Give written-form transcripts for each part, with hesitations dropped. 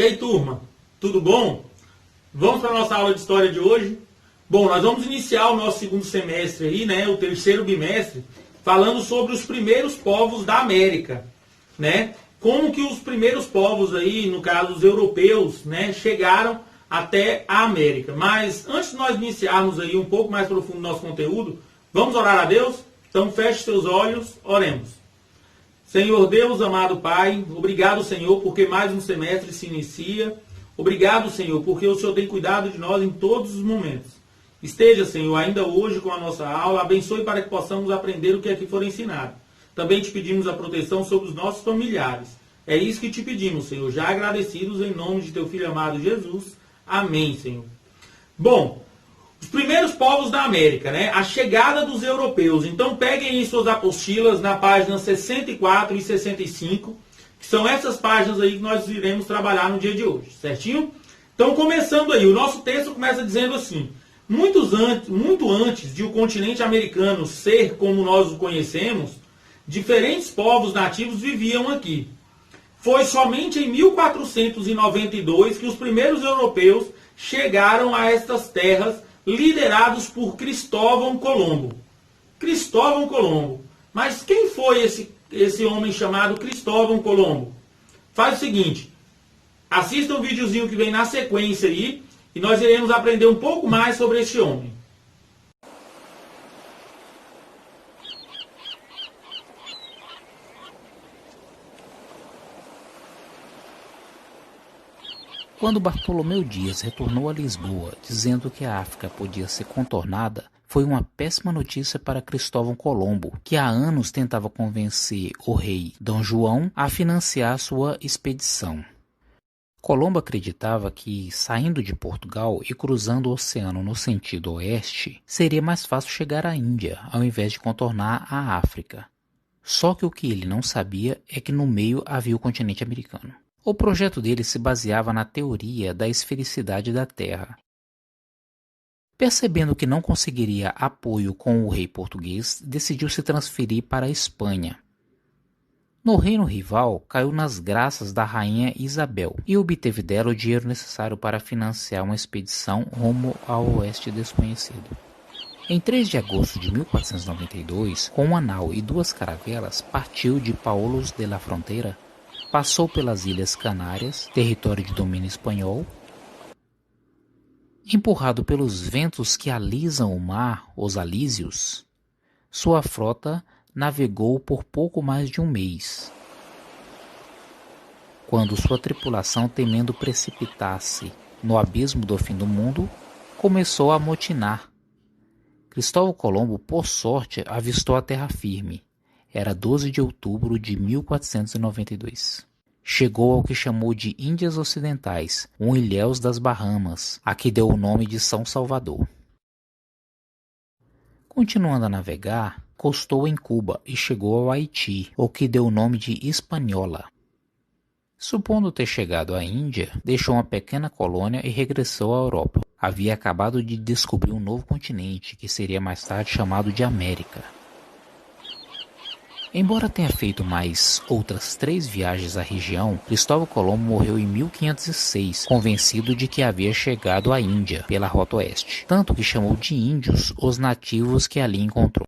aí, turma? Tudo bom? Vamos para a nossa aula de história de hoje? Bom, nós vamos iniciar o nosso segundo semestre aí, né? O terceiro bimestre, falando sobre os primeiros povos da América, né? Como que os primeiros povos aí, no caso os europeus, né, chegaram até a América. Mas antes de nós iniciarmos aí um pouco mais profundo no nosso conteúdo, vamos orar a Deus? Então feche seus olhos, oremos. Senhor Deus, amado Pai, obrigado, Senhor, porque mais um semestre se inicia. Obrigado, Senhor, porque o Senhor tem cuidado de nós em todos os momentos. Esteja, Senhor, ainda hoje com a nossa aula, abençoe para que possamos aprender o que aqui for ensinado. Também te pedimos a proteção sobre os nossos familiares. É isso que te pedimos, Senhor, já agradecidos em nome de teu Filho amado Jesus. Amém, Senhor. Bom, os primeiros povos da América, né? A chegada dos europeus. Então peguem aí suas apostilas na página 64 e 65, que são essas páginas aí que nós iremos trabalhar no dia de hoje, certinho? Então começando aí, o nosso texto começa dizendo assim: muito antes de o continente americano ser como nós o conhecemos, diferentes povos nativos viviam aqui. Foi somente em 1492 que os primeiros europeus chegaram a estas terras, liderados por Cristóvão Colombo. Cristóvão Colombo. Mas quem foi esse homem chamado Cristóvão Colombo? Faz o seguinte, assista o videozinho que vem na sequência aí, e nós iremos aprender um pouco mais sobre esse homem. Quando Bartolomeu Dias retornou a Lisboa, dizendo que a África podia ser contornada, foi uma péssima notícia para Cristóvão Colombo, que há anos tentava convencer o rei Dom João a financiar sua expedição. Colombo acreditava que, saindo de Portugal e cruzando o oceano no sentido oeste, seria mais fácil chegar à Índia, ao invés de contornar a África. Só que o que ele não sabia é que no meio havia o continente americano. O projeto dele se baseava na teoria da esfericidade da Terra. Percebendo que não conseguiria apoio com o rei português, decidiu se transferir para a Espanha. No reino rival, caiu nas graças da rainha Isabel e obteve dela o dinheiro necessário para financiar uma expedição rumo ao oeste desconhecido. Em 3 de agosto de 1492, com uma nau e 2 caravelas, partiu de Paúlos de la Fronteira, passou pelas Ilhas Canárias, território de domínio espanhol. Empurrado pelos ventos que alisam o mar, os alísios, sua frota navegou por pouco mais de um mês. Quando sua tripulação, temendo precipitar-se no abismo do fim do mundo, começou a amotinar. Cristóvão Colombo, por sorte, avistou a terra firme. Era 12 de outubro de 1492. Chegou ao que chamou de Índias Ocidentais, um ilhéus das Bahamas, a que deu o nome de São Salvador. Continuando a navegar, costou em Cuba e chegou ao Haiti, o que deu o nome de Hispaniola. Supondo ter chegado à Índia, deixou uma pequena colônia e regressou à Europa. Havia acabado de descobrir um novo continente, que seria mais tarde chamado de América. Embora tenha feito mais outras 3 viagens à região, Cristóvão Colombo morreu em 1506, convencido de que havia chegado à Índia pela rota oeste, tanto que chamou de índios os nativos que ali encontrou.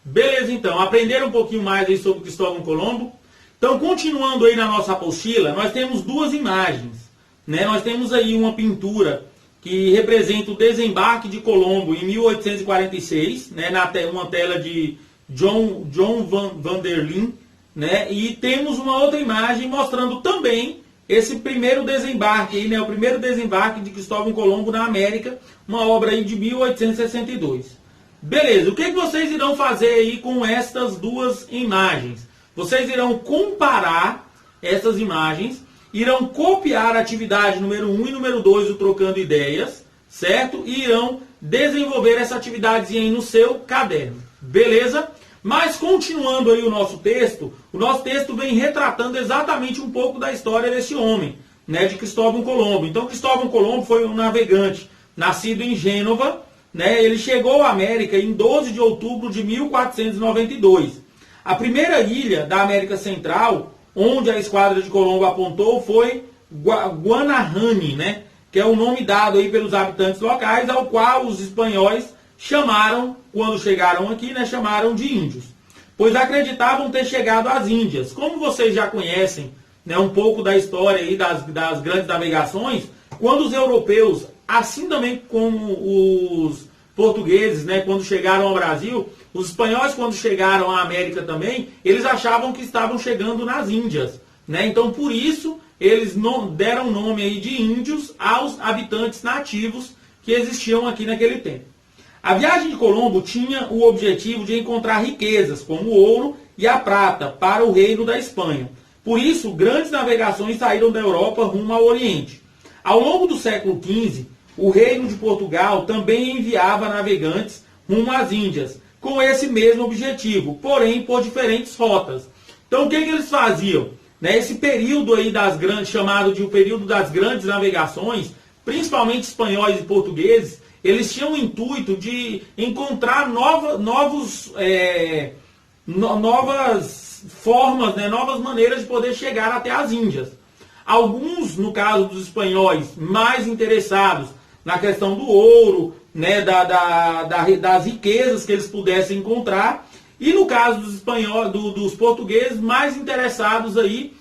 Beleza, então, aprenderam um pouquinho mais aí sobre Cristóvão Colombo. Então, continuando aí na nossa apostila, nós temos 2 imagens, né? Nós temos aí uma pintura que representa o desembarque de Colombo em 1846, né, uma tela de John van der Leen, né, e temos uma outra imagem mostrando também esse primeiro desembarque, né, o primeiro desembarque de Cristóvão Colombo na América, uma obra aí de 1862. Beleza, o que vocês irão fazer aí com estas 2 imagens? Vocês irão comparar essas imagens, irão copiar a atividade número 1 e número 2 do Trocando Ideias, certo? E irão desenvolver essa atividadezinha aí no seu caderno, beleza? Mas continuando aí o nosso texto vem retratando exatamente um pouco da história desse homem, né, de Cristóvão Colombo. Então Cristóvão Colombo foi um navegante nascido em Gênova, né? Ele chegou à América em 12 de outubro de 1492. A primeira ilha da América Central onde a esquadra de Colombo apontou foi Guanahani, né? Que é o nome dado aí pelos habitantes locais, ao qual os espanhóis chamaram, quando chegaram aqui, né, chamaram de índios, pois acreditavam ter chegado às Índias. Como vocês já conhecem, né, um pouco da história aí das grandes navegações, quando os europeus, assim também como os portugueses, né, quando chegaram ao Brasil, os espanhóis, quando chegaram à América também, eles achavam que estavam chegando nas Índias, né? Então, por isso, eles deram nome aí de índios aos habitantes nativos que existiam aqui naquele tempo. A viagem de Colombo tinha o objetivo de encontrar riquezas, como o ouro e a prata, para o reino da Espanha. Por isso, grandes navegações saíram da Europa rumo ao Oriente. Ao longo do século XV, o reino de Portugal também enviava navegantes rumo às Índias, com esse mesmo objetivo, porém por diferentes rotas. Então, o que eles faziam? Esse período aí chamado de o período das grandes navegações, principalmente espanhóis e portugueses, eles tinham o intuito de encontrar novas formas, né, novas maneiras de poder chegar até as Índias. Alguns, no caso dos espanhóis, mais interessados na questão do ouro, né, das riquezas que eles pudessem encontrar, e no caso dos espanhóis, dos portugueses, mais interessados aí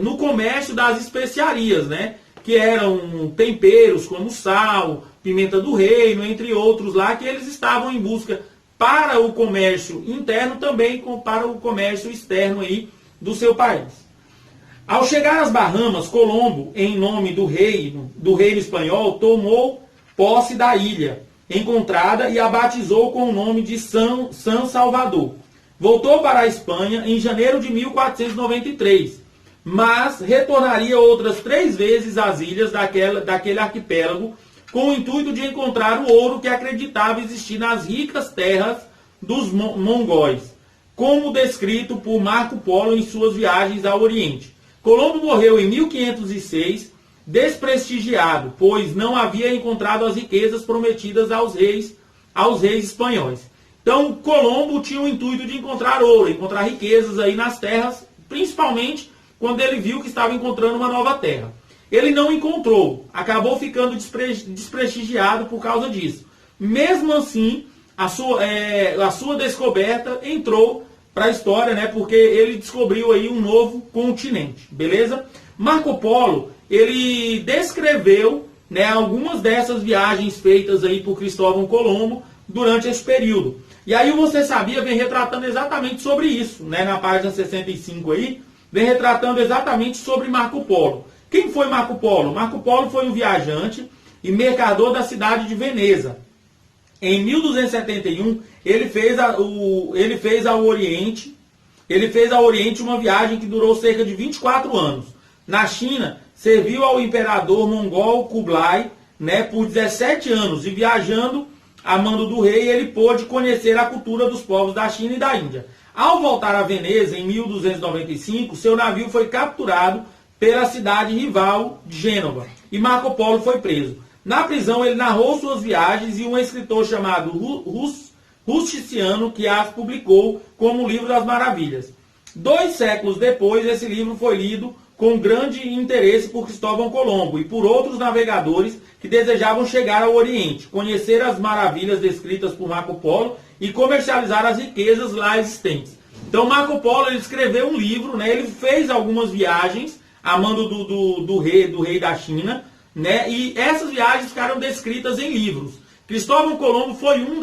no comércio das especiarias, né, que eram temperos como sal, pimenta do reino, entre outros lá, que eles estavam em busca para o comércio interno, também para o comércio externo aí do seu país. Ao chegar às Bahamas, Colombo, em nome do reino espanhol, tomou posse da ilha encontrada e a batizou com o nome de San Salvador. Voltou para a Espanha em janeiro de 1493, mas retornaria outras 3 vezes às ilhas daquele arquipélago com o intuito de encontrar o ouro que acreditava existir nas ricas terras dos mongóis, como descrito por Marco Polo em suas viagens ao Oriente. Colombo morreu em 1506, desprestigiado, pois não havia encontrado as riquezas prometidas aos reis espanhóis. Então, Colombo tinha o intuito de encontrar ouro, encontrar riquezas aí nas terras, principalmente quando ele viu que estava encontrando uma nova terra. Ele não encontrou, acabou ficando desprestigiado por causa disso. Mesmo assim, a sua descoberta entrou para a história, né, porque ele descobriu aí um novo continente, beleza? Marco Polo, ele descreveu, né, algumas dessas viagens feitas aí por Cristóvão Colombo durante esse período. E aí Você Sabia vem retratando exatamente sobre isso, né, na página 65 aí, vem retratando exatamente sobre Marco Polo. Quem foi Marco Polo? Marco Polo foi um viajante e mercador da cidade de Veneza. Em 1271, ele fez ao Oriente uma viagem que durou cerca de 24 anos. Na China, serviu ao imperador mongol Kublai, né, por 17 anos, e viajando a mando do rei, ele pôde conhecer a cultura dos povos da China e da Índia. Ao voltar a Veneza, em 1295, seu navio foi capturado pela cidade rival de Gênova, e Marco Polo foi preso. Na prisão, ele narrou suas viagens e um escritor chamado Rusticiano, que as publicou como o Livro das Maravilhas. 2 séculos depois, esse livro foi lido com grande interesse por Cristóvão Colombo e por outros navegadores que desejavam chegar ao Oriente, conhecer as maravilhas descritas por Marco Polo e comercializar as riquezas lá existentes. Então, Marco Polo, ele escreveu um livro, né, ele fez algumas viagens a mando do rei da China, né, e essas viagens ficaram descritas em livros. Cristóvão Colombo foi um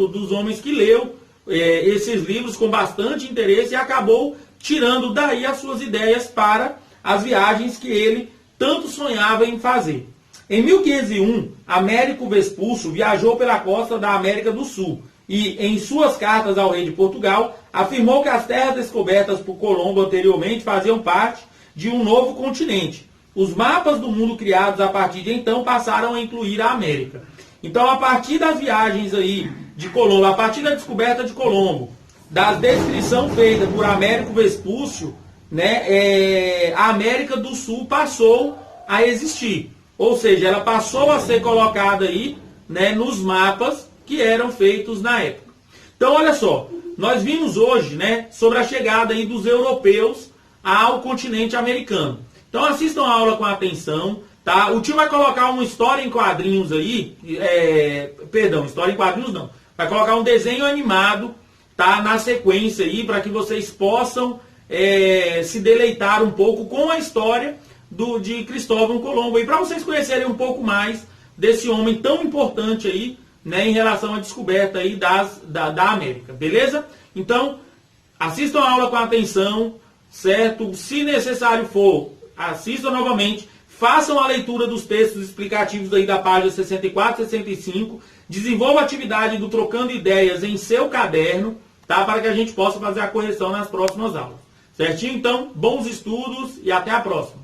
dos homens que leu esses livros com bastante interesse e acabou tirando daí as suas ideias para as viagens que ele tanto sonhava em fazer. Em 1501, Américo Vespúcio viajou pela costa da América do Sul e, em suas cartas ao rei de Portugal, afirmou que as terras descobertas por Colombo anteriormente faziam parte de um novo continente. Os mapas do mundo criados a partir de então passaram a incluir a América. Então, a partir das viagens aí de Colombo, a partir da descoberta de Colombo, da descrição feita por Américo Vespúcio, né, a América do Sul passou a existir. Ou seja, ela passou a ser colocada aí, né, nos mapas que eram feitos na época. Então, olha só, nós vimos hoje, né, sobre a chegada aí dos europeus ao continente americano. Então assistam a aula com atenção, tá? O tio vai colocar uma história em quadrinhos aí, história em quadrinhos não, vai colocar um desenho animado, tá, na sequência aí, para que vocês possam se deleitar um pouco com a história de Cristóvão Colombo, e para vocês conhecerem um pouco mais desse homem tão importante aí, né, em relação à descoberta aí da América, beleza? Então, assistam a aula com atenção, certo? Se necessário for, assistam novamente, façam a leitura dos textos explicativos aí da página 64 e 65, desenvolvam a atividade do Trocando Ideias em seu caderno, tá? Para que a gente possa fazer a correção nas próximas aulas. Certinho? Então, bons estudos e até a próxima.